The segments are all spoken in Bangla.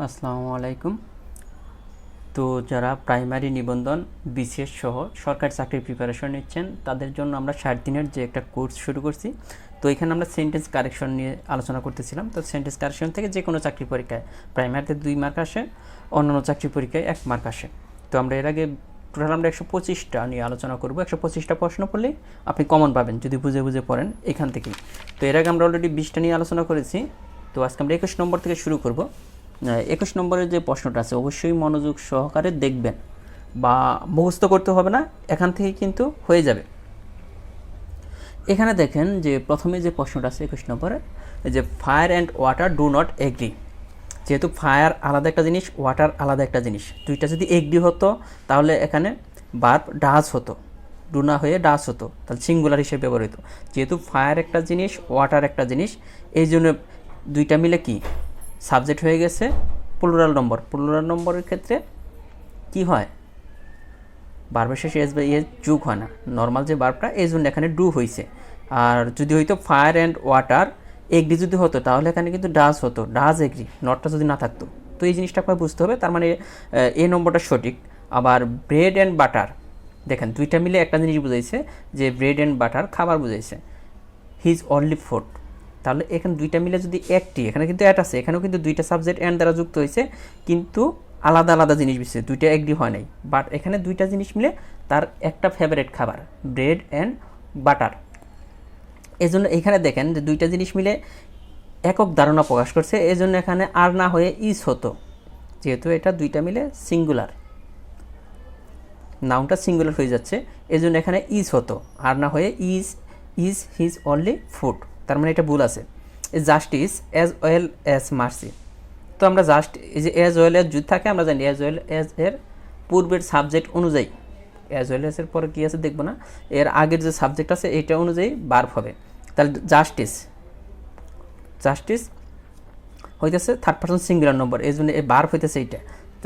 আসসালামু আলাইকুম। তো যারা প্রাইমারি নিবন্ধন বিসিএস সহ সরকারি চাকরির প্রিপারেশন নিচ্ছেন তাদের জন্য আমরা 60 দিনের যে একটা কোর্স শুরু করছি। তো এখানে আমরা সেন্টেন্স কারেকশন নিয়ে আলোচনা করতেছিলাম। তো সেন্টেন্স কারেকশন থেকে যে কোনো চাকরি পরীক্ষায় প্রাইমারিতে 2 মার্ক আসে, অন্যান্য চাকরি পরীক্ষায় 1 মার্ক আসে। তো আমরা এর আগে টোটাল আমরা 125টা নিয়ে আলোচনা করব। 125টা প্রশ্ন পড়লেই আপনি কমন পাবেন যদি বুঝে বুঝে পড়েন এখান থেকেই। তো এর আগে আমরা অলরেডি 20টা নিয়ে আলোচনা করেছি। তো আজকে আমরা 21 নম্বর থেকে শুরু করব। 21 নম্বরের যে প্রশ্নটা আছে অবশ্যই মনোযোগ সহকারে দেখবেন, বা মুখস্থ করতে হবে না, এখান থেকে কিন্তু হয়ে যাবে। এখানে দেখেন যে প্রথমে যে প্রশ্নটা আছে 21 নম্বরে, যে fire and water do not agree. যেহেতু ফায়ার আলাদা একটা জিনিস, ওয়াটার আলাদা একটা জিনিস, দুইটা যদি এগ্রি হতো তাহলে এখানে ভার্ব ডাজ হতো, ডু না হয়ে ডাজ হতো, তাহলে সিঙ্গুলার হিসেবে ব্যবহৃত। যেহেতু ফায়ার একটা জিনিস, ওয়াটার একটা জিনিস, এই জন্য দুইটা মিলে কি সাবজেক্ট হয়ে গেছে প্লুরাল নম্বর। প্লুরাল নম্বরের ক্ষেত্রে কি হয়, ভার্বের শেষে এস বা ইয়ে যোগ হয় না, নর্মাল যে ভার্বটা, এই জন্য এখানে ডু হয়েছে। আর যদি হইতো ফায়ার অ্যান্ড ওয়াটার এগ্রি যদি হতো তাহলে এখানে কিন্তু ডাজ হতো, ডাজ এগ্রি, নটটা যদি না থাকতো। তো এই জিনিসটা আপনার বুঝতে হবে। তার মানে এ নম্বরটা সঠিক। আবার ব্রেড অ্যান্ড বাটার, দেখেন দুইটা মিলে একটা জিনিস বুঝাইছে, যে ব্রেড অ্যান্ড বাটার খাবার বুঝাইছে। হিজ অনলি ফুড, তাহলে এখানে দুইটা মিলে যদি একটি, এখানে কিন্তু অ্যাট আছে, এখানেও কিন্তু দুইটা সাবজেক্ট অ্যান্ড দ্বারা যুক্ত হয়েছে, কিন্তু আলাদা আলাদা জিনিস বুঝছে, দুইটা এগ্রি হয় নাই। বাট এখানে দুইটা জিনিস মিলে তার একটা ফেভারিট খাবার, ব্রেড অ্যান্ড বাটার। এই জন্য এখানে দেখেন যে দুইটা জিনিস মিলে একক ধারণা প্রকাশ করছে, এই জন্য এখানে আর না হয়ে ইজ হতো, যেহেতু এটা দুইটা মিলে সিঙ্গুলার, নাউনটা সিঙ্গুলার হয়ে যাচ্ছে, এই জন্য এখানে ইজ হতো, আর না হয়ে ইজ হিজ অনলি ফুড। তার মানে এটা ভুল আছে। Justice as well as mercy, তো আমরা জাস্ট এই যে অ্যাজ ওয়েল অ্যাজ যদি থাকে আমরা জানি অ্যাজ ওয়েল অ্যাজ এর পূর্বের সাবজেক্ট অনুযায়ী, অ্যাজ ওয়েল অ্যাজ এর পরে কী আছে দেখবো না, এর আগের যে সাবজেক্ট আছে এটা অনুযায়ী ভার্ব হবে। তাহলে জাস্টিস হইতেছে থার্ড পারসন সিঙ্গুলার নম্বর, এই জন্য এই ভার্ব হইতেছে এইটা।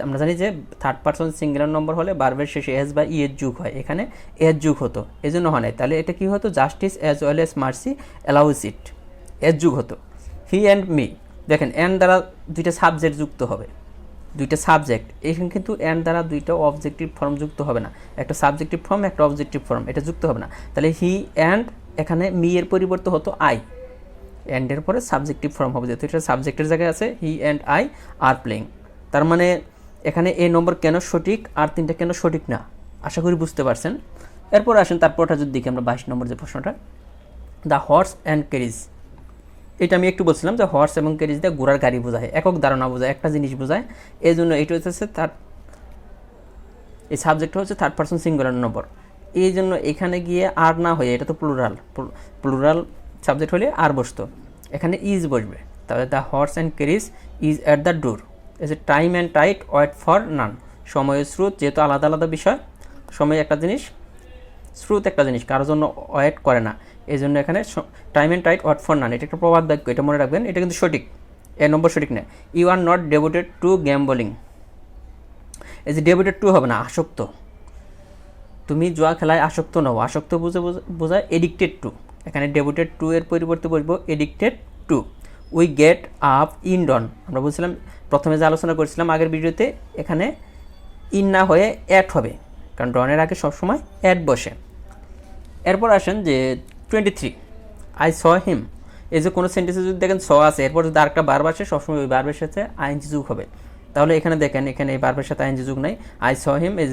আমরা জানি যে থার্ড পারসন সিঙ্গুলার নম্বর হলে ভার্বের শেষে এস বা ই এর যুগ হয়, এখানে এর যুগ হতো, এই জন্য হয় নাই। তাহলে এটা কি হতো, justice as well as mercy allows it, এর যুগ হতো। হি অ্যান্ড মি, দেখেন অ্যান্ড দ্বারা দুইটা সাবজেক্ট যুক্ত হবে, দুইটা সাবজেক্ট, এখানে কিন্তু অ্যান্ড দ্বারা দুইটা অবজেক্টিভ ফর্ম যুক্ত হবে না, একটা সাবজেক্টিভ ফর্ম একটা অবজেক্টিভ ফর্ম, এটা যুক্ত হবে না। তাহলে হি অ্যান্ড, এখানে মি এর পরিবর্তে হতো আই, অ্যান্ডের পরে সাবজেক্টিভ ফর্ম হবে, যেহেতু এটা সাবজেক্টের জায়গায় আছে, he and I are playing. তার মানে এখানে এ নম্বর কেন সঠিক আর তিনটা কেন সঠিক না, আশা করি বুঝতে পারছেন। এরপর আসেন তারপরটা যদি দেখি আমরা 22 নম্বর যে প্রশ্নটা, দ্য হর্স অ্যান্ড ক্যারিজ। এটা আমি একটু বলছিলাম যে হর্স এবং ক্যারিজ দিয়ে ঘোড়ার গাড়ি বোঝায়, একক ধারণা বোঝায়, একটা জিনিস বোঝায়, এই জন্য এটা হচ্ছে তার এই সাবজেক্টটা হচ্ছে থার্ড পারসন সিঙ্গুলার নম্বর। এই জন্য এখানে গিয়ে আর না হয়ে, এটা তো প্লুরাল সাবজেক্ট হলে আর বসতো, এখানে ইজ বসবে। তাহলে the horse and carriage is at the door. As a time and tide wait for none, সময়ের স্রোত, যেহেতু আলাদা আলাদা বিষয়, সময় একটা জিনিস, স্রোত একটা জিনিস, কারোর জন্য ওয়েট করে না, এই জন্য এখানে time and tide wait for none, এটা একটা প্রবাদ বাক্য, এটা মনে রাখবেন, এটা কিন্তু সঠিক, এ নম্বর সঠিক নয়। You are not devoted to gambling, এই যে ডেভোটেড টু হবে না, আসক্ত, তুমি জুয়া খেলায় আসক্ত নও, আসক্ত বোঝায় এডিক্টেড টু, এখানে ডেভোটেড টু এর পরিবর্তে বলবো addicted to. We get up in dawn, আমরা বলছিলাম প্রথমে যে আলোচনা করছিলাম আগের ভিডিওতে, এখানে ইন না হয়ে অ্যাট হবে, কারণ ডনের আগে সবসময় অ্যাট বসে। এরপর আসেন যে 23, আই স হিম। এই যে কোনো সেন্টেন্সে যদি দেখেন স আছে, এরপর যদি আরেকটা ভার্ব আসে সবসময় ওই ভার্বের সাথে আইএনজি যুগ হবে। তাহলে এখানে দেখেন, এখানে এই ভার্বের সাথে আইএনজি যুগ নাই, I saw him is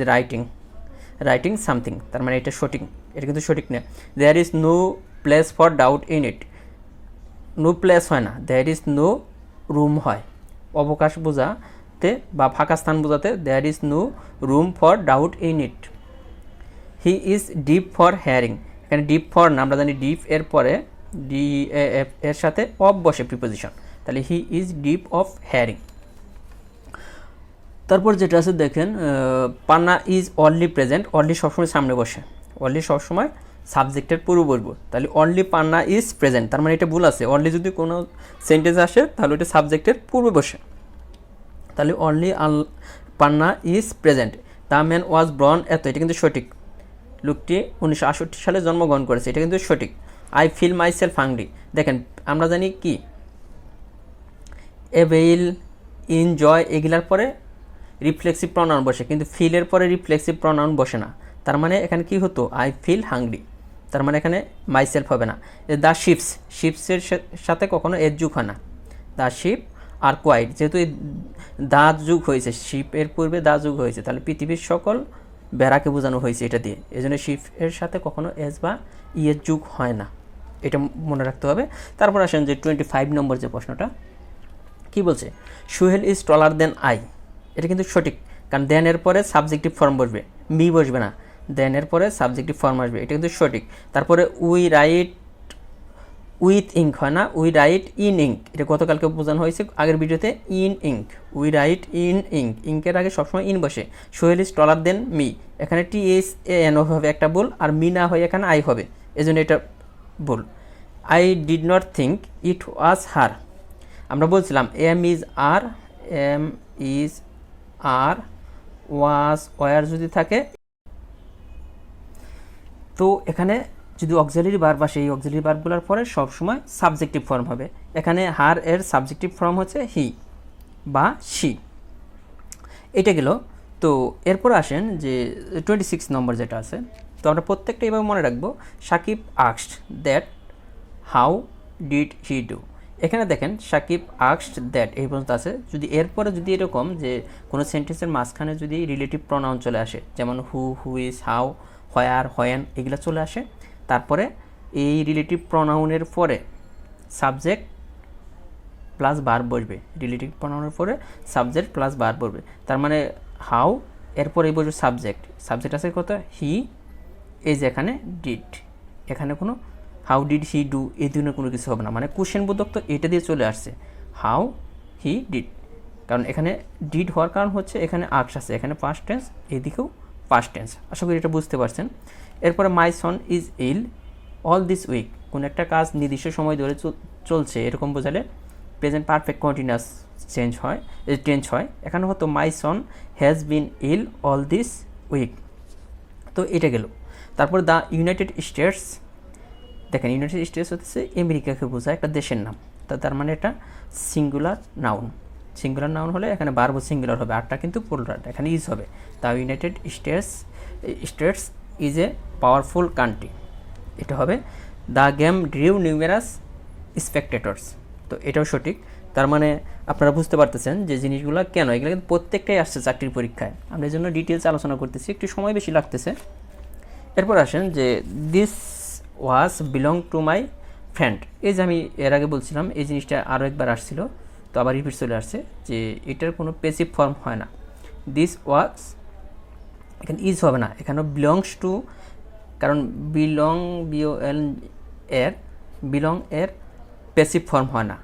writing something, তার মানে এটা সঠিক, এটা কিন্তু সঠিক না। There is no place for doubt in it, no place হয় না, দেয়ার ইজ নো রুম হয়, অবকাশ বোঝাতে বা ফাঁকা স্থান বোঝাতে there is no room for doubt in it. He is deaf for hearing, এখানে ডিপ ফর না, আমরা জানি ডিপ এর পরে ডি এফ এর সাথে অফ বসে প্রিপোজিশন, তাহলে হি ইজ ডিপ অফ হেয়ারিং। তারপর যেটা আছে দেখেন, পান্না ইজ অনলি প্রেজেন্ট, অনলি সবসময় সামনে বসে, অনলি সবসময় সাবজেক্টের পূর্ব বলবো, তাহলে অনলি পান্না ইজ প্রেজেন্ট, তার মানে এটা ভুল আছে, অনলি যদি কোনো সেন্টেন্স আসে তাহলে ওটা সাবজেক্টের পূর্বে বসে, তাহলে only Panna is present. The man was born at, এটা কিন্তু সঠিক, লোকটি 1968 সালে জন্মগ্রহণ করেছে, এটা কিন্তু সঠিক। I feel myself hungry, দেখেন আমরা জানি কি এভেইল এনজয় এগুলার পরে রিফ্লেক্সিভ প্রনাউন বসে, কিন্তু ফিলের পরে রিফ্লেক্সিভ প্রনাউন বসে না। তার মানে এখানে কি হতো, আই ফিল হাংরি, তার মানে এখানে মাইসেলফ হবে না। দ্য শিপস, শিপসের সাথে কখনো এর যুগ হয় না। দ্য শিপ আর কোয়াইট, যেহেতু এই দা যুগ হয়েছে, শিপের পূর্বে দা যুগ হয়েছে, তাহলে পৃথিবীর সকল বেড়াকে বোঝানো হয়েছে এটা দিয়ে, এই জন্য শিপের সাথে কখনো এস বা ইয়ের যুগ হয় না, এটা মনে রাখতে হবে। তারপর আসেন যে 25 নম্বর যে প্রশ্নটা কি বলছে, Suhel is taller than I. এটা কিন্তু সঠিক, কারণ দেন এর পরে সাবজেক্টিভ ফর্ম বসবে, মি বসবে না, দেন এর পরে সাবজেক্টিভ ফর্ম আসবে, এটা কিন্তু সঠিক। তারপরে উই রাইট উইথ ইঙ্ক হয় না, উই রাইট ইন ইঙ্ক, এটা গতকালকে বোঝানো হয়েছে আগের ভিডিওতে, in ink, we write in ink, ইঙ্কের আগে সবসময় ইন বসে। Sohel is taller than me, এখানে THAN হবে একটা ভুল, আর মি না হয়ে এখানে আই হবে, এই জন্য এটা ভুল। I did not think it was her, আমরা বলছিলাম am is are, am is are, was were যদি থাকে, তো এখানে যদি অক্সিলারি ভার্ব আসে, এই অক্সিলারি ভার্বগুলোর পরে সবসময় সাবজেক্টিভ ফর্ম হবে। এখানে হার এর সাবজেক্টিভ ফর্ম হচ্ছে হি বা শি, এটা গেল। তো এরপর আসেন যে 26 নম্বর যেটা আছে, তো আমরা প্রত্যেকটা এইভাবে মনে রাখবো। Sakib asked that how did he do, এখানে দেখেন সাকিব আস্কড দ্যাট এই পর্যন্ত আছে। যদি এরপরে যদি এরকম যে কোনো সেন্টেন্সের মাঝখানে যদি রিলেটিভ প্রনাউন চলে আসে, যেমন who, who is, how, where, when, এগুলো চলে আসে, তারপরে এই রিলেটিভ প্রনাউনের পরে সাবজেক্ট প্লাস ভার্ব বসবে, রিলেটিভ প্রনাউনের পরে সাবজেক্ট প্লাস ভার্ব বসবে। তার মানে হাউ এরপরে বসবে সাবজেক্ট, সাবজেক্ট আছে কত, হি, এই যে এখানে ডিড, এখানে কোনো হাউ ডিড হি ডু এই ধরনের কোনো কিছু হবে না, মানে কোশ্চেন বোধক তো এটা দিয়ে চলে আসছে, হাউ হি ডিড, কারণ এখানে ডিড হওয়ার কারণ হচ্ছে এখানে আক্স আছে, এখানে পাস্ট টেন্স, এদিকেও পাস্ট টেন্স। আশা করি এটা বুঝতে পারছেন। এরপরে my son is ill all this week, কোনো একটা কাজ নির্দিষ্ট সময় ধরে চলছে এরকম বোঝালে প্রেজেন্ট পারফেক্ট কন্টিনিউয়াস টেন্স হয়। এখানে হতো my son has been ill all this week, তো এটা গেল। তারপর দ্য ইউনাইটেড স্টেটস, দেখেন ইউনাইটেড স্টেটস হচ্ছে আমেরিকাকে বোঝায় একটা দেশের নাম, তার মানে এটা সিঙ্গুলার নাউন, সিঙ্গুলার নাউন হলে এখানে বারবো সিঙ্গুলার হবে, আরটা কিন্তু প্লুরাল, এখানে ইজ হবে। The United states is a powerful country, এটা হবে। দ্য গেম ড্রিউ নিউমেরাস স্পেকটেটরস, তো এটাও সঠিক। তার মানে আপনারা বুঝতে পারতেছেন যে জিনিসগুলো কেন, এগুলো কিন্তু প্রত্যেকটাই আসছে চাকরির পরীক্ষায়, আমরা এই জন্য ডিটেলস আলোচনা করতেছি, একটু সময় বেশি লাগতেছে। এরপর আসেন যে this was belong to my friend, এই যে আমি এর আগে বলছিলাম এই জিনিসটা আরও একবার আসছিল, তো আবার রিপিট চলে আসছে যে এটার কোনো পেসিভ ফর্ম হয় না। দিস ওয়াজ, এখানে ইজ হবে না, এখানে বিলংস টু, কারণ বিলং এর পেসিভ ফর্ম হয় না,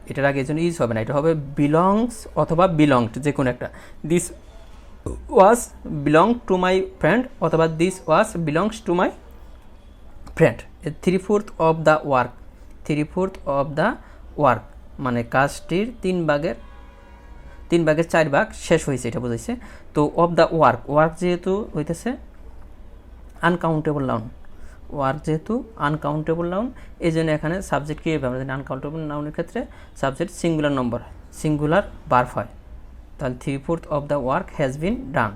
এটার আগে এই জন্য ইজ হবে না, এটা হবে বিলংস অথবা বিলংড, যে কোনো একটা। This was belong to my friend অথবা this was belongs to my friend. 3/4 of the work, 3/4 of the work মানে কাজটির 3 ভাগের 4 ভাগ শেষ হয়েছে, এটা বোঝাইছে। তো অফ দ্য ওয়ার্ক যেহেতু হইতেছে আনকাউন্টেবল নাউন, ওয়ার্ক যেহেতু আনকাউন্টেবল নাউন, এই জন্য এখানে সাবজেক্ট কী হবে, আমরা জানি আনকাউন্টেবল নাউনের ক্ষেত্রে subject singular number, singular verb হয়, তাহলে 3/4 of the work has been done.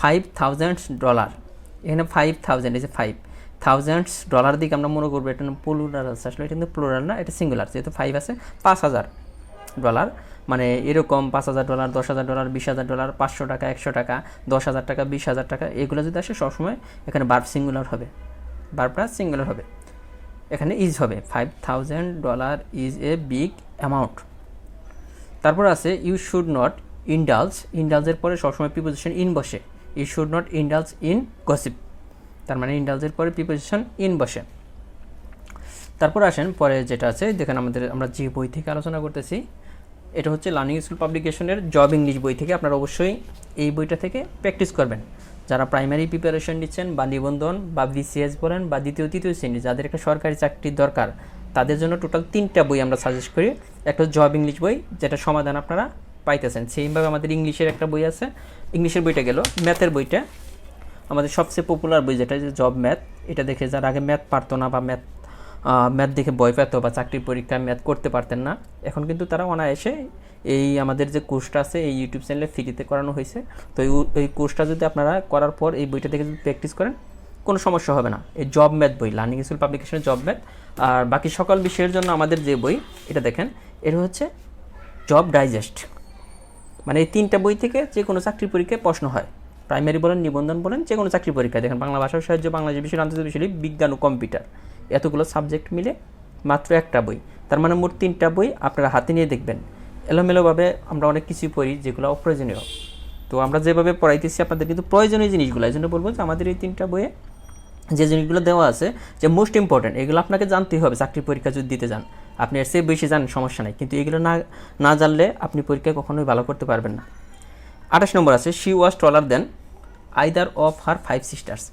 $5,000, এখানে 5,000, এই যে $5,000 দিকে আমরা মনে করবো এটা প্লুরাল আছে, আসলে এটা কিন্তু প্লুরাল না, এটা সিঙ্গুলার, যেহেতু 5 আছে। $5,000 মানে এরকম $5,000, $10,000, $20,000, 500 টাকা, 100 টাকা, 10,000 টাকা, 20,000 টাকা, এগুলো যদি আসে সবসময় এখানে ভার্ব সিঙ্গুলার হবে, ভার্বটা সিঙ্গুলার হবে, এখানে ইজ হবে। $5,000 ইজ এ বিগ অ্যামাউন্ট। তারপর আছে ইউ শুড নট ইন্ডালজের পরে সবসময় প্রিপোজিশন ইন বসে, you should not indulge in gossip, তার মানে ইন্ডালজের পরে প্রিপোজিশন ইন বসে। তারপর আসেন পরে যেটা আছে, দেখেন আমরা যে বই থেকে আলোচনা করতেছি এটা হচ্ছে লার্নিং স্কুল পাবলিকেশনের জব ইংলিশ বই থেকে, আপনারা অবশ্যই এই বইটা থেকে প্র্যাকটিস করবেন। যারা প্রাইমারি প্রিপারেশন নিচ্ছেন বা নিবন্ধন বা BCS বলেন বা দ্বিতীয় তৃতীয় শ্রেণী যাদের একটা সরকারি চাকরির দরকার, তাদের জন্য টোটাল 3টা বই আমরা সাজেস্ট করি। একটা জব ইংলিশ বই, যেটা সমাধান আপনারা পাইতেছেন, সেইভাবে আমাদের ইংলিশের একটা বই আছে, ইংলিশের বইটা গেল। ম্যাথের বইটা আমাদের সবচেয়ে পপুলার বই, যেটা জব ম্যাথ, এটা দেখে যারা আগে ম্যাথ পারতো না বা ম্যাথ ম্যাথ দেখে ভয় পেত বা চাকরির পরীক্ষায় ম্যাথ করতে পারতেন না, এখন কিন্তু তারা অনায়াসে এই আমাদের যে কোর্সটা আছে এই ইউটিউব চ্যানেলে ফ্রিতে করানো হয়েছে। তো এই কোর্সটা যদি আপনারা করার পর এই বইটা দেখে যদি প্র্যাকটিস করেন কোনো সমস্যা হবে না। এই জব ম্যাথ বই, লার্নিং স্কুল পাবলিকেশনের জব ম্যাথ। আর বাকি সকল বিষয়ের জন্য আমাদের যে বই এটা দেখেন, এটা হচ্ছে জব ডাইজেস্ট। মানে এই 3টা বই থেকে যে কোনো চাকরির পরীক্ষায় প্রশ্ন হয়, প্রাইমারি বলেন, নিবন্ধন বলেন, যে কোনো চাকরির পরীক্ষায়। দেখেন বাংলা ভাষা সাহায্য, বাংলাদেশ বিষয়, আন্তর্জাতিক বিষয়, বিজ্ঞান ও কম্পিউটার, এতগুলো সাবজেক্ট মিলে মাত্র একটা বই। তার মানে মোট 3টা বই আপনারা হাতে নিয়ে দেখবেন। এলোমেলোভাবে আমরা অনেক কিছুই পড়ি যেগুলো অপ্রয়োজনীয়। তো আমরা যেভাবে পড়াইতেছি আপনাদের কিন্তু প্রয়োজনীয় জিনিসগুলো, এই জন্য বলবো যে আমাদের এই 3টা বইয়ে যে জিনিসগুলো দেওয়া আছে যে মোস্ট ইম্পর্টেন্ট, এগুলো আপনাকে জানতেই হবে। চাকরির পরীক্ষা যদি দিতে যান আপনি এর চেয়ে বেশি জানেন সমস্যা নাই, কিন্তু এগুলো না জানলে আপনি পরীক্ষায় কখনোই ভালো করতে পারবেন না। 28 নম্বর আছে, she was taller than either of her 5 sisters.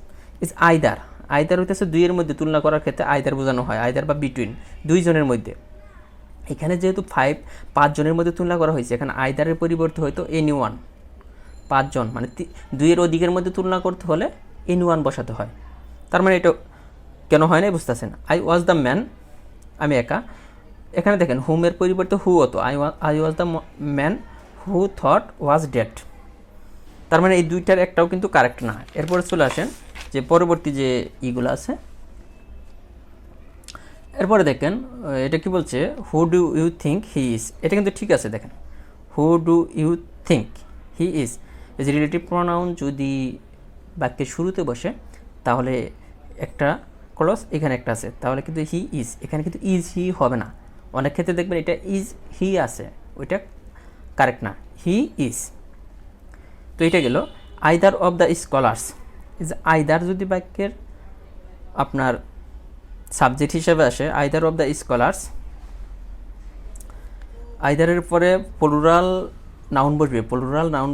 Is either, either হইতেছে দুইয়ের মধ্যে তুলনা করার ক্ষেত্রে আইদার বোঝানো হয়, আইদার বা বিটুইন, দুইজনের মধ্যে। এখানে যেহেতু 5 জনের মধ্যে তুলনা করা হয়েছে, এখানে আইদারের পরিবর্তে হয়তো এনিওয়ান, 5 জন মানে 2-এর অধিকের মধ্যে তুলনা করতে হলে এনিওয়ান বসাতে হয়। তার মানে এটা কেন হয় না বুঝতেছেন। আই ওয়াজ দ্য ম্যান, আমি একা। এখানে দেখেন হুমের পরিবর্তে হু হতো, I was the man who thought was dead. তার মানে এই দুইটার একটাও কিন্তু কারেক্ট না। এরপরে চলে আসেন যে পরবর্তী যে ইগুলো আছে, এরপরে দেখেন এটা কি বলছে, who do you think he is. এটা কিন্তু ঠিক আছে। দেখেন who do you think he is, এই যে রিলেটিভ প্রোনাউন যদি বাক্যের শুরুতে বসে তাহলে একটা ক্লজ এখানে একটা আছে, তাহলে কিন্তু হি ইজ, এখানে কিন্তু ইজ হি হবে না। অনেক ক্ষেত্রে দেখবেন এটা ইজ হি আছে, ওইটা কারেক্ট না, হি ইজ। তো এটা গেল either of the scholars. Is either যদি বাক্যের আপনার সাবজেক্ট হিসেবে আসে, আইদার অফ দ্য স্কলার্স, আইদারের পরে প্লুরাল নাউন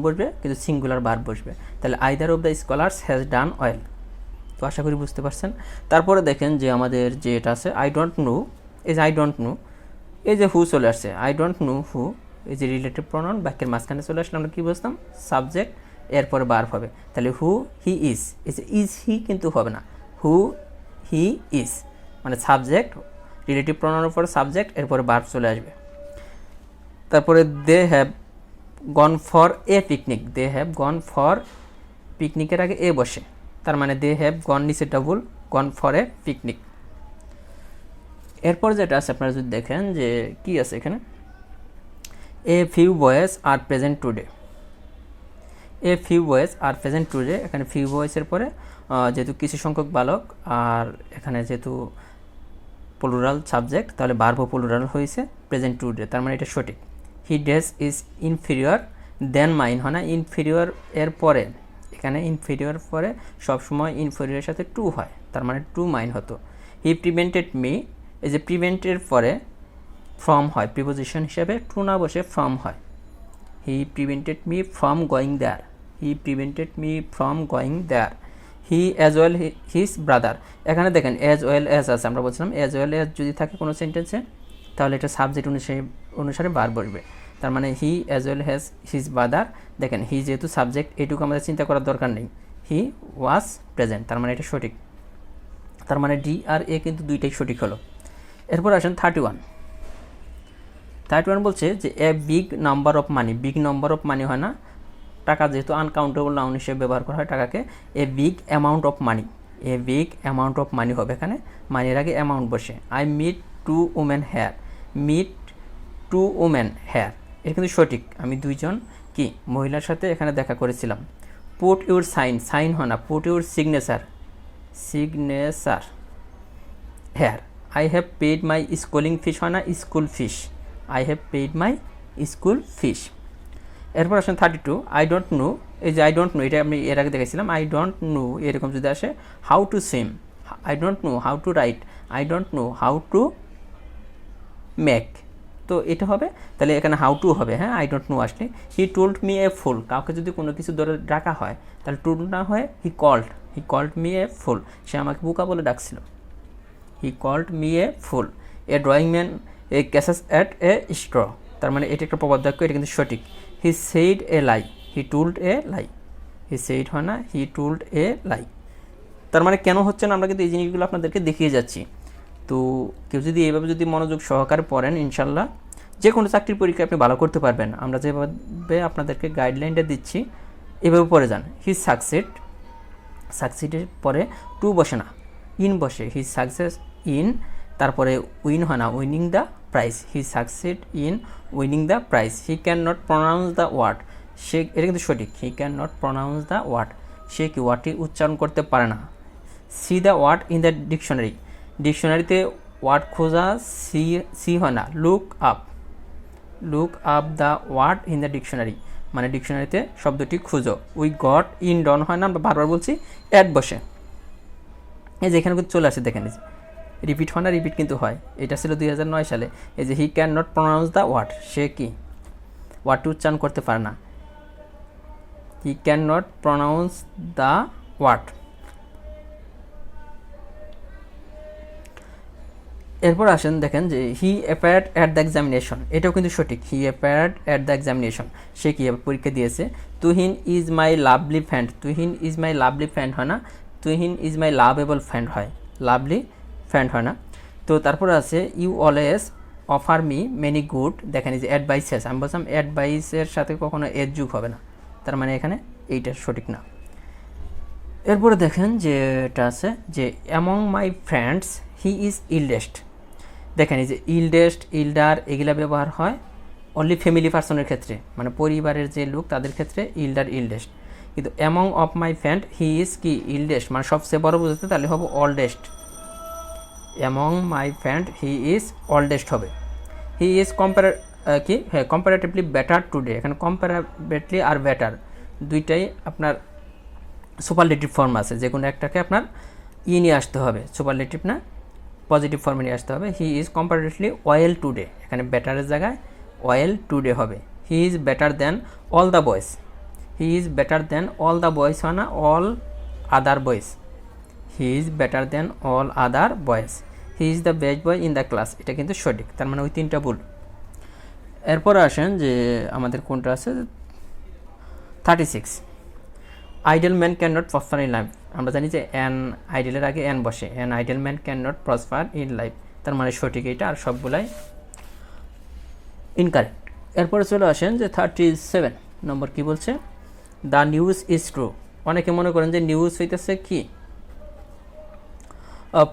বসবে, কিন্তু সিঙ্গুলার ভার্ব বসবে। তাহলে either of the scholars has done well. তো আশা করি বুঝতে পারছেন। তারপরে দেখেন যে আমাদের যে এটা আছে আই ডোন্ট নো, এই যে আই ডোন্ট নো, এই যে হু চলে আসছে, আই ডোন্ট নো হু, এই যে রিলেটিভ প্রোনাউন বাক্যের মাঝখানে চলে আসলে আমরা কী বুঝতাম, সাবজেক্ট, এরপরে ভার্ব হবে। তাহলে হু হি ইজ, এই যে ইজ হি কিন্তু হবে না, হু হি ইজ মানে সাবজেক্ট, রিলেটিভ প্রোনাউনের পরে সাবজেক্ট, এরপরে ভার্ব চলে আসবে। তারপরে they have gone for a picnic, they have gone for, পিকনিকের আগে এ বসে, তার মানে দে হ্যাভ গন নিচে double, gone for a picnic. এরপর যেটা আছে আপনারা যদি দেখেন যে কি আছে এখানে, a few boys are present today, a few boys are present today. এখানে ফিউ বয়েজের পরে যেহেতু কিছু সংখ্যক বালক, আর এখানে যেহেতু প্লুরাল সাবজেক্ট, তাহলে ভার্বও প্লুরাল হয়েছে প্রেজেন্ট টুডে, তার মানে এটা সঠিক। He dress is inferior than mine হয় না, ইনফিরিয়র এর পরে, এখানে ইনফিরিয়র পরে সবসময় ইনফিরিয়রের সাথে টু হয়, তার মানে টু মাইন হতো। হি প্রিভেন্টেড মি, এই যে প্রিভেন্টের পরে ফ্রম হয়, প্রিপোজিশন হিসেবে টু না বসে ফ্রম হয়। He prevented me from going there, he prevented me from going there. He as well his brother, এখানে দেখেন অ্যাজ ওয়েল অ্যাজ আছে, আমরা বলছিলাম অ্যাজ ওয়েল অ্যাজ যদি থাকে কোনো সেন্টেন্সে তাহলে এটা সাবজেক্ট অনুসারে ভার্ব বসবে। তার মানে হি as well has his brother, দেখেন হি যেহেতু সাবজেক্ট, এটুকু আমাদের চিন্তা করার দরকার নেই, হি ওয়াজ প্রেজেন্ট, তার মানে এটা সঠিক। তার মানে ডি আর এ কিন্তু দুইটাই সঠিক হলো। এরপর আসেন 31 বলছে যে a big number of money, big number of money হয় না, টাকা যেহেতু আনকাউন্টেবল নাউন হিসেবে ব্যবহার করা হয় টাকাকে, a big amount of money, a big amount of money হবে, এখানে মানির আগে অ্যামাউন্ট বসে। I meet two women here, meet two women here, এটা কিন্তু সঠিক, আমি দুইজন কি মহিলার সাথে এখানে দেখা করেছিলাম। পুট ইউর সাইন, সাইন হয় না, put your signature, signature here. I have paid my schooling fees হয় না, school fees, I have paid my school fees. এরপর আসেন 32 আই ডোন্ট নো, এই যে আই ডোন্ট নো এটা আমি এর আগে দেখেছিলাম, আই ডোন্ট নো এরকম যদি আসে, how to swim, I don't know how to right, I don't know how to make, তো এটা হবে, তাহলে এখানে হাউ টু হবে। হ্যাঁ, আই ডোন্ট নো আসলে। হি টোল্ড মি এ ফুল, কাউকে যদি কোনো কিছু ধরে ডাকা হয় তাহলে টোল্ড না হয় হি কল্ড মি এ ফুল, সে আমাকে বোকা বলে ডাকছিল, he called me a fool. A drawing man a catches at a straw, তার মানে এটা একটা প্রবাদ বাক্য, এটা কিন্তু সঠিক। He said A lie, he টুল্ড A lie, he said হয় না, হি টুল্ড এ লাই। তার মানে কেন হচ্ছে না, আমরা কিন্তু এই জিনিসগুলো আপনাদেরকে দেখিয়ে যাচ্ছি। তো কেউ যদি এইভাবে যদি মনোযোগ সহকারে পড়েন, ইনশাল্লাহ যে কোনো চাকরির পরীক্ষা আপনি ভালো করতে পারবেন। আমরা যেভাবে আপনাদেরকে গাইডলাইনটা দিচ্ছি এভাবে পড়ে যান। হি সাকসিডের পরে টু বসে না, ইন বসে। হি সাকসেস ইন, তারপরে উইন হয় না, winning the prize. He succeed in winning the prize. He can not pronounce the word, সে, এটা কিন্তু সঠিক। He can not pronounce the word, সে কি ওয়ার্ডটি উচ্চারণ করতে পারে না। See the word in the dictionary, ডিকশনারিতে ওয়ার্ড খোঁজা, সি হয় না, look up the word in the dictionary, মানে ডিকশনারিতে শব্দটি খুঁজো। উই গট ইন ডন হয় না, আমরা বারবার বলছি, অ্যাড বসে। এই যে এখানে কিন্তু চলে আসে, দেখেন রিপিট হয় না, রিপিট কিন্তু হয়। এটা ছিল 2009 সালে। এই যে he can not pronounce the word, সে কি ওয়ার্ডটি উচ্চারণ করতে পারে না। He can not pronounce the word. এরপর আসেন, দেখেন যে he appeared at the examination, এটাও কিন্তু সঠিক। He appeared at the examination, সে কি পরীক্ষা দিয়েছে। Tuhin is my lovely friend, Tuhin is my lovely friend হয় না, Tuhin is my lovable friend হয়, লাভলি ফ্রেন্ড হয় না। তো তারপর আছে you always offer me many good, দেখেন এই যে অ্যাডভাইসেস, আমি বলছিলাম অ্যাডভাইসের সাথে কখনো এর যুগ হবে না, তার মানে এখানে এইটা সঠিক না। এরপরে দেখেন যে এটা আছে যে among my friends he is eldest, দেখেন এই যে ইল্ডেস্ট, ইল্ডার এগুলা ব্যবহার হয় অনলি ফ্যামিলি পার্সনের ক্ষেত্রে, মানে পরিবারের যে লোক তাদের ক্ষেত্রে ইল্ডার, ইল্ডেস্ট। কিন্তু among of my friend he is কি ইল্ডেস্ট, মানে সবচেয়ে বড় বুঝতে, তাহলে হবে oldest. Among my friend he is oldest হবে। হি ইজ কি হ্যাঁ কম্পারেটিভলি বেটার টুডে, এখানে কম্পারেটিভলি আর বেটার দুইটাই আপনার সুপারলেটিভ ফর্ম আছে, যে কোনো একটাকে আপনার নিয়ে আসতে হবে, সুপারলেটিভ না পজিটিভ ফর্মে নিয়ে আসতে হবে। He is comparatively well today, এখানে বেটারের জায়গায় ওয়েল টুডে হবে। He is better than all the boys, he is better than all the boys হয় না, all other boys. He is better than all other boys. He is the best boy in the class, এটা কিন্তু সঠিক, তার মানে ওই তিনটা ভুল। এরপর আসেন যে আমাদের কোনটা আছে 36, idol man can not prosper in life, আমরা জানি যে অ্যান আইডলের আগে অ্যান বসে, an idol man can not prosper in life, তার মানে সঠিক এইটা, আর সবগুলাই ইনকারেক্ট। এরপরে চলে আসেন যে 37 নম্বর কি বলছে, দ্য নিউজ ইজ ট্রু। অনেকে মনে করেন যে নিউজ হইতেছে কি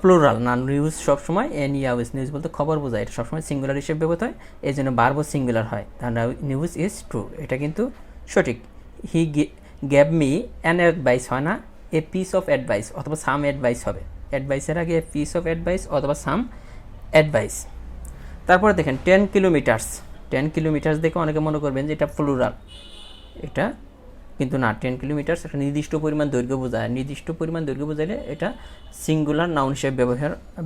প্লুরাল, না, নিউজ সবসময় নিউজ, নিউজ বলতে খবর বোঝায়, এটা সবসময় সিঙ্গুলার হিসেবে ব্যবহৃত হয়, এই জন্য বারবার সিঙ্গুলার হয়, তাহলে নিউজ ইজ ট্রু, এটা কিন্তু সঠিক। He gave me an advice হয় না, এ পিস অফ অ্যাডভাইস অথবা সাম অ্যাডভাইস হবে, অ্যাডভাইসের আগে এ পিস অফ অ্যাডভাইস অথবা সাম অ্যাডভাইস। তারপরে দেখেন 10 কিলোমিটার্স, 10 কিলোমিটার্স দেখে অনেকে মনে করবেন যে এটা প্লুরাল, এটা কিন্তু না। 10 কিলোমিটার্স একটা নির্দিষ্ট পরিমাণ দৈর্ঘ্য বোঝায়, নির্দিষ্ট পরিমাণ দৈর্ঘ্য বোঝাইলে এটা সিঙ্গুলার নাউন হিসেবে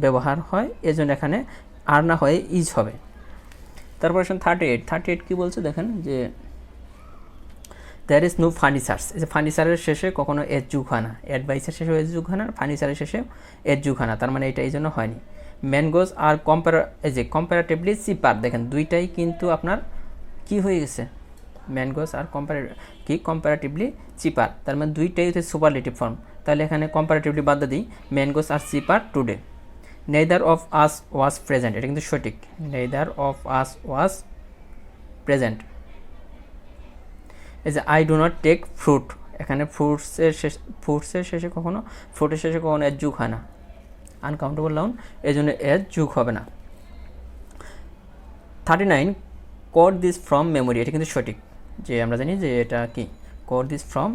ব্যবহার হয়, এজন্য এখানে আর না হয়ে ইজ হবে। তারপর আসেন 38 কী বলছে, দেখেন যে দ্যার ইজ নো ফার্নিচার্স, এই যে ফার্নিচারের শেষে কখনো এর যুগ হয় না, অ্যাডভাইসের শেষে এর যুগ হয় না, ফার্নিচারের শেষে এর যুগ হয় না, তার মানে এটা এই জন্য হয়নি। ম্যানগোজ আর এই যে কম্পারেটিভলি চিপার, দেখেন দুইটাই কিন্তু আপনার কি হয়ে গেছে, ম্যানগোজ আর কম্পারেটিভলি চিপার, তার মানে দুইটাই হচ্ছে সুপারলেটিভ ফর্ম, তাহলে এখানে কম্পারেটিভলি বাদ দিই, mangoes are cheaper today. Neither of us was present, এটা কিন্তু সঠিক, neither of us was present. এই যে I do not take fruit, এখানে ফ্রুটসের শেষে কখনো, ফ্রুটের শেষে কখনো এর যুগ হয় না, আনকাউন্টেবল নাউন, এই জন্য এর যুগ হবে না। 39 কোড দিস ফ্রম মেমোরি, এটা কিন্তু সঠিক, যে আমরা জানি যে এটা কি কোড দিস ফ্রম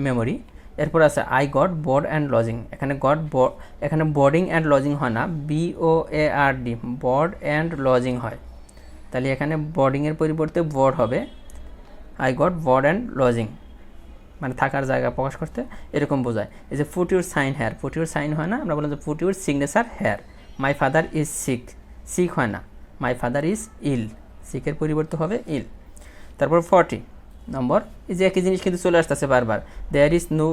মেমোরি। এরপর আছে I got board and lodging, এখানে বোর্ডিং অ্যান্ড লজিং হয় না, BOARD, বোর্ড অ্যান্ড লজিং হয়, তাহলে এখানে বোর্ডিংয়ের পরিবর্তে বোর্ড হবে। I got board and lodging মানে থাকার জায়গা প্রকাশ করতে এরকম বোঝায়। এই যে put your sign here, put your sign হয় না, আমরা বললাম যে put your signature here. My father is sick হয় না, মাই ফাদার ইজ ইল, সিকের পরিবর্তে হবে ইল। তারপর 40 নম্বর, এই যে একই জিনিস কিন্তু চলে আসতেছে বারবার, দেয়ার ইজ নো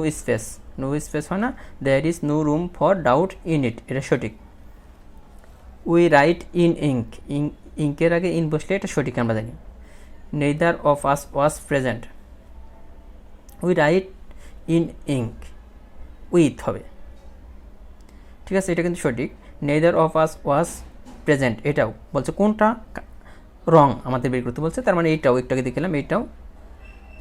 স্পেস হয় না, there is no room for doubt in it, এটা সঠিক। উই রাইট ইন ইঙ্ক, ইঙ্কের আগে ইন বসলে এটা সঠিক আমরা জানি। Neither of us was present, we write in ink, with হবে, ঠিক আছে, এটা কিন্তু সঠিক। Neither of us was present, এটাও বলছে কোনটা রং আমাদের বের করতে বলছে, তার মানে এইটাও একটাকে দেখলাম এইটাও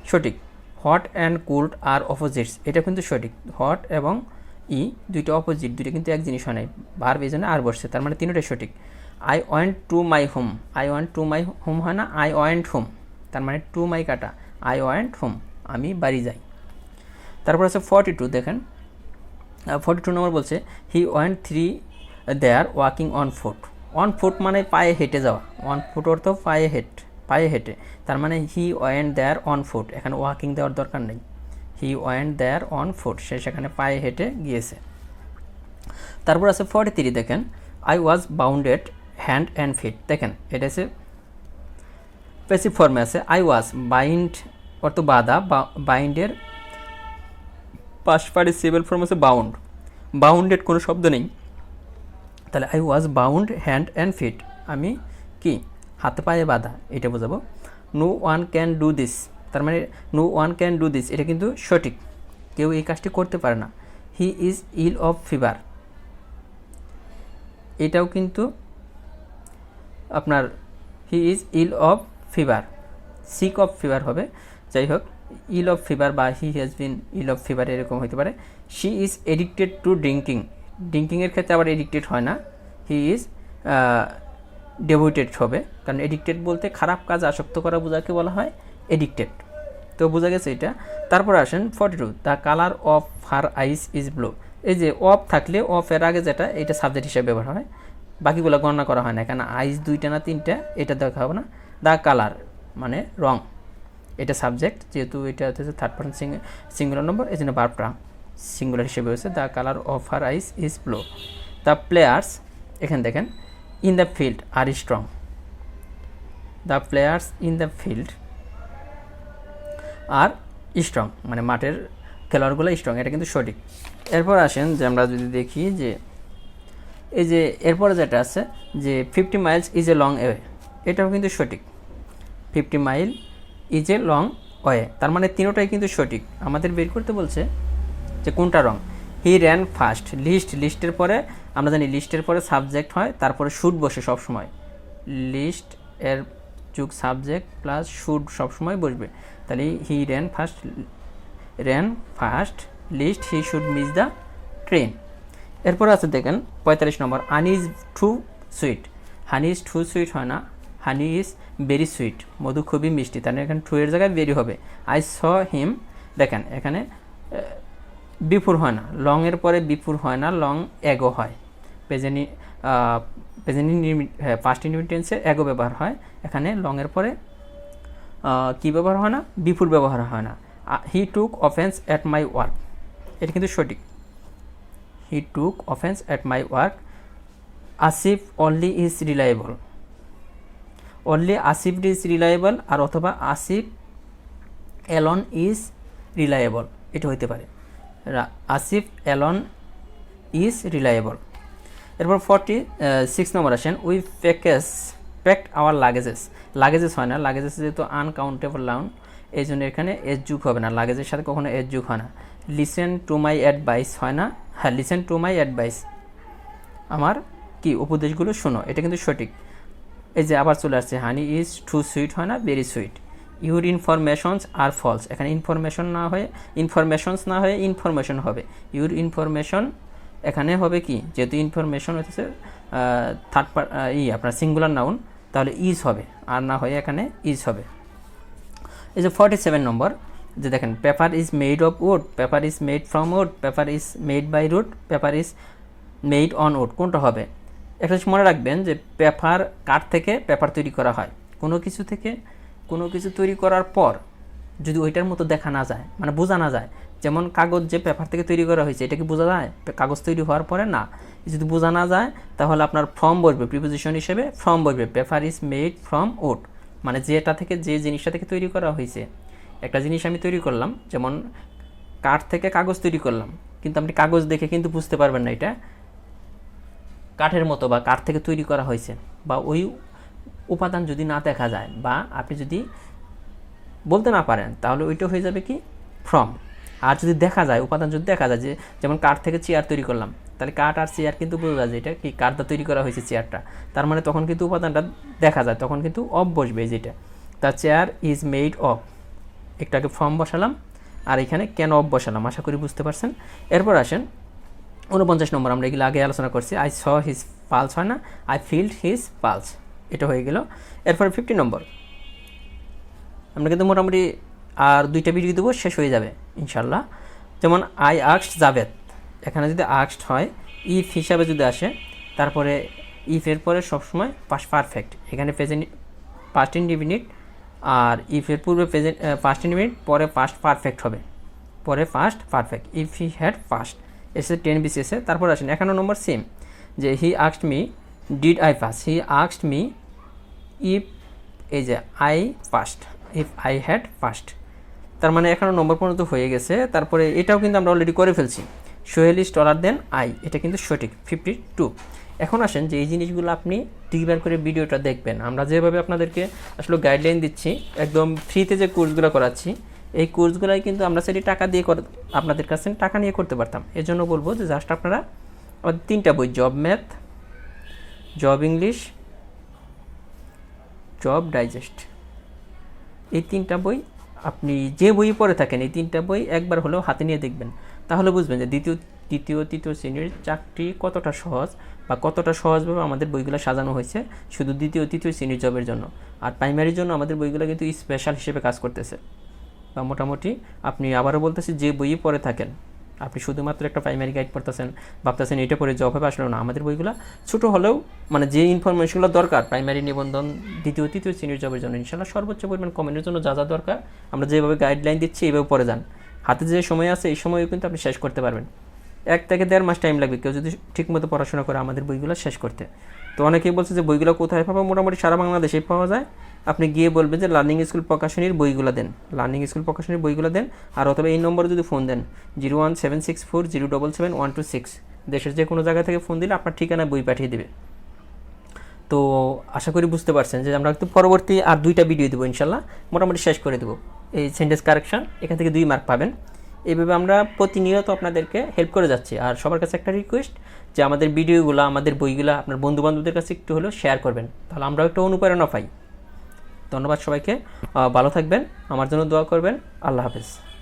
সঠিক। Hot and cold are opposites, এটা কিন্তু সঠিক। হট এবং দুইটা অপোজিট, দুইটা কিন্তু এক জিনিস হয় নাই, ভার্ব এই জন্য আর বসছে, তার মানে তিনটাই সঠিক। I went to my home, I went to my home হয় না, আই ওয়েন্ট হোম, তার মানে টু মাই কাটা, আই ওয়েন্ট হোম, আমি বাড়ি যাই। তারপর আছে 42, দেখেন 42 নম্বর বলছে he went three there walking on foot. On foot মানে পায়ে হেঁটে যাওয়া, অন ফুট অর্থ পায়ে হেঁটে, তার মানে he went there on foot, এখানে ওয়াকিং দেওয়ার দরকার নেই, he went there on foot, সে সেখানে পায়ে হেঁটে গিয়েছে। তারপর আছে 43, দেখেন I was bounded hand and feet, দেখেন এটা আছে প্যাসিভ ফর্মে আছে। আই ওয়াজ বাইন্ড অর্থ বাধা, বাইন্ডের পাস্ট পার্টিসিপেল ফর্ম আছে বাউন্ড, বাউন্ডেড কোনো শব্দ নেই, তাহলে I was bound hand and feet, আমি কি হাতে পায়ে বাঁধা, এটা বোঝাবো। No one can do this, তার মানে no one can do this, এটা কিন্তু সঠিক, কেউ এই কাজটি করতে পারে না। He is ill of fever, এটাও কিন্তু আপনার he is ill of fever, sick of fever হবে, যাই হোক ইল অফ ফিভার বা he has been ill of fever এরকম হতে পারে। She is addicted to drinking, ড্রিঙ্কিংয়ের ক্ষেত্রে আবার এডিক্টেড হয় না, হি ইজ ডেভোটেড হবে, কারণ এডিক্টেড বলতে খারাপ কাজ আসক্ত করা বোঝাকে বলা হয় এডিক্টেড, তো বোঝা গেছে এটা। তারপর আসেন 42, the colour of her eyes is blue, এই যে অফ থাকলে অফ এর আগে যেটা এটা সাবজেক্ট হিসেবে ব্যবহার হয়, বাকিগুলো গণনা করা হয় না, কারণ আইস দুইটা না তিনটা এটা দেখা হবে না। দ্য কালার মানে রং, এটা সাবজেক্ট, যেহেতু এটা হচ্ছে থার্ড পারসন সিঙ্গুলার নম্বর, এই জন্য ভার্বটা সিঙ্গুলার হিসেবে হয়েছে। The colour of her eyes is blue. The players, এখানে দেখেন in the field are strong, the players in the field are strong, মানে মাঠের খেলোয়াড়গুলো স্ট্রং, এটা কিন্তু সঠিক। এরপর আসেন যে আমরা যদি দেখি যে এই যে এরপরে যেটা আছে যে 50 Miles is a long way, এটাও কিন্তু সঠিক, 50 mile is a long way, তার মানে তিনোটাই কিন্তু সঠিক। আমাদের বের করতে বলছে যে কোনটা রং। হি র্যান ফাস্ট, লিস্টের পরে আমরা জানি লিস্টের পরে সাবজেক্ট হয়, তারপরে শুড বসে সবসময়, লিস্ট এর যুগ সাবজেক্ট প্লাস শুড সবসময় বসবে, তাহলে he ran fast lest he should miss the train. এরপর আছে দেখেন 45 নম্বর, honey is too sweet, honey is too sweet হয় না, হানি ইজ ভেরি সুইট, মধু খুবই মিষ্টি, তাহলে এখানে টু এর জায়গায় ভেরি হবে। আই স হিম, দেখেন এখানে বিফোর হয় না, লং এর পরে বিফোর হয় না, লং এগো হয়, প্রেজেন্ট পাস্ট ইনডিফিনিট এগো ব্যবহার হয়, এখানে লং এর পরে কি ব্যবহার হয় না, বিফোর ব্যবহার হয় না। He took offence at my work, এটা কিন্তু সঠিক, he took offence at my work. Asif only is reliable, only Asif is reliable আর অথবা আসিফ অ্যালন ইজ রিলায়েবল, এটা হইতে পারে, আসিফ অ্যালন ইজ রিলায়েবল। এরপর 46 নম্বর আসেন, উই প্যাকড আওয়ার লাগেজেস হয় না, লাগেজেস যেহেতু আনকাউন্টেবল নাউন এই জন্য এখানে এস যুগ হবে না, লাগেজের সাথে কখনো এস যুগ হয় না। লিসেন টু মাই অ্যাডভাইস হয় না, হ্যাঁ লিসেন টু মাই অ্যাডভাইস, আমার কি উপদেশগুলো শোনো, এটা কিন্তু সঠিক। এই যে আবার চলে আসছে হানি ইজ টু সুইট হয় না, very sweet. Your informations are false, এখানে ইনফরমেশনস না হয়ে ইনফরমেশন হবে, ইউর ইনফরমেশন এখানে হবে কি, যেহেতু ইনফরমেশন হচ্ছে আপনার সিঙ্গুলার নাউন, তাহলে ইজ হবে, আর না হয়ে এখানে ইজ হবে। এই যে 47 নম্বর, যে দেখেন paper is made of wood, paper is made from wood, paper is made by wood, paper is made on wood, কোনটা হবে? একটা মনে রাখবেন যে পেপার কাঠ থেকে পেপার তৈরি করা হয়, কোনো কিছু থেকে কোনো কিছু তৈরি করার পর যদি ওইটার মতো দেখা না যায়, মানে বোঝা না যায়, যেমন কাগজ যে পেপার থেকে তৈরি করা হয়েছে এটা কি বোঝা যায় কাগজ তৈরি হওয়ার পরে? না, যদি বোঝা না যায় তাহলে আপনার ফ্রম বসবে, প্রিপোজিশন হিসেবে ফ্রম বসবে, paper is made from would, মানে যেটা থেকে যে জিনিসটা থেকে তৈরি করা হয়েছে। একটা জিনিস আমি তৈরি করলাম, যেমন কাঠ থেকে কাগজ তৈরি করলাম, কিন্তু আপনি কাগজ দেখে কিন্তু বুঝতে পারবেন না এটা কাঠের মতো বা কাঠ থেকে তৈরি করা হয়েছে, বা ওই উপাদান যদি না দেখা যায় বা আপনি যদি বলতে না পারেন তাহলে ওইটা হয়ে যাবে কি ফ্রম। আর যদি দেখা যায় উপাদান যদি দেখা যায় যে যেমন কাঠ থেকে চেয়ার তৈরি করলাম, তাহলে কাঠ আর চেয়ার কিন্তু বোঝা যায় যে এটা কি কাঠ দ্বারা তৈরি করা হয়েছে চেয়ারটা, তার মানে তখন কিন্তু উপাদানটা দেখা যায়, তখন কিন্তু অফ বসবে যেটা। The chair is made of, একটু আগে ফর্ম বসালাম আর এখানে কেন অফ বসালাম, আশা করি বুঝতে পারছেন। এরপর আসেন 49 নম্বর, আমরা এগুলো আগে আলোচনা করছি। আই স হিজ পালস হয় না, আই ফিল্ড হিজ পালস, এটা হয়ে গেল। এরপরে 50 নম্বর, আমরা কিন্তু মোটামুটি আর 2টা ভিডিও দেবো, শেষ হয়ে যাবে ইনশাল্লাহ। যেমন আই আক্সড জাভেদ, এখানে যদি আক্সড হয় ইফ হিসাবে যদি আসে, তারপরে ইফের পরে সবসময় পাস্ট পারফেক্ট, এখানে প্রেজেন্ট পাস্ট ইনডিফিনিট, আর ইফের পূর্বে প্রেজেন্ট পাস্ট ইনডিফিনিট, পরে পাস্ট পারফেক্ট হবে, পরে past perfect, if he had passed, এসে 10 বিসিএসে। তারপর আসেন 51 নম্বর সেম, যে হি আক্সড me did I pass, he আক্সড মি ইফ, এই যে I passed, if I had passed, তার মানে 51 নম্বর পর্যন্ত হয়ে গেছে। তারপরে এটাও কিন্তু আমরা অলরেডি করে ফেলছি, Sohel is taller than I, এটা কিন্তু সঠিক 52। এখন আসেন যে এই জিনিসগুলো আপনি 2বার করে ভিডিওটা দেখবেন। আমরা যেভাবে আপনাদেরকে আসলে গাইডলাইন দিচ্ছি, একদম ফ্রিতে যে কোর্সগুলো করাচ্ছি, এই কোর্সগুলাই কিন্তু আমরা সেটি টাকা দিয়ে আপনাদের কাছে টাকা নিয়ে করতে পারতাম। এর জন্য বলবো যে জাস্ট আপনারা 3টা বই, job math, job English, job digest, এই 3টা বই আপনি যে বই পড়ে থাকেন, এই 3টা বই একবার হলেও হাতে নিয়ে দেখবেন, তাহলে বুঝবেন যে দ্বিতীয়, তৃতীয় শ্রেণীর চাকরি কতটা সহজ, বা কতটা সহজভাবে আমাদের বইগুলো সাজানো হয়েছে শুধু দ্বিতীয়, তৃতীয় শ্রেণীর জবের জন্য। আর প্রাইমারির জন্য আমাদের বইগুলো কিন্তু স্পেশাল হিসেবে কাজ করতেছে। বা মোটামুটি আপনি আবারও বলতেছি, যে বইয়ে পড়ে থাকেন, আপনি শুধুমাত্র একটা প্রাইমারি গাইড পড়তেছেন, ভাবতেছেন এটা পড়ে জব হবে, আসলে না, আমাদের বইগুলো ছোটো হলেও মানে যে ইনফরমেশনগুলো দরকার প্রাইমারি নিবন্ধন, দ্বিতীয়, তৃতীয় শ্রেণীর জবের জন্য, ইনশাল্লাহ সর্বোচ্চ পরিমাণ কমেন্টের জন্য যা যা দরকার আমরা যেভাবে গাইডলাইন দিচ্ছি এইভাবে পড়ে যান। হাতে যে সময় আছে এই সময়ও কিন্তু আপনি শেষ করতে পারবেন। 1 থেকে 1.5 মাস টাইম লাগবে কেউ যদি ঠিকমতো পড়াশোনা করে আমাদের বইগুলো শেষ করতে। তো অনেকেই বলছে যে বইগুলো কোথায় পাবো, মোটামুটি সারা বাংলাদেশেই পাওয়া যায়। আপনি গিয়ে বলবেন যে লার্নিং স্কুল প্রকাশনীর বইগুলো দেন, লার্নিং স্কুল প্রকাশনীর বইগুলো দেন, আর অথবা এই নম্বরে যদি ফোন দেন 01764077126, দেশের যে কোনো জায়গা থেকে ফোন দিলে আপনার ঠিকানায় বই পাঠিয়ে দেবে। তো আশা করি বুঝতে পারছেন যে আমরা একটু পরবর্তী আর 2টা ভিডিও দেবো ইনশাল্লাহ, মোটামুটি শেষ করে দেবো। এই সেন্টেন্স কারেকশন, এখান থেকে 2 মার্ক পাবেন। এইভাবে আমরা প্রতিনিয়ত আপনাদেরকে হেল্প করে যাচ্ছি। আর সবার কাছে একটা রিকোয়েস্ট যে আমাদের ভিডিওগুলো, আমাদের বইগুলো আপনার বন্ধুবান্ধবদের কাছে একটু হলেও শেয়ার করবেন, তাহলে আমরাও একটু অনুপ্রেরণা পাই। ধন্যবাদ সবাইকে, ভালো থাকবেন, আমার জন্য দোয়া করবেন। আল্লাহ হাফেজ।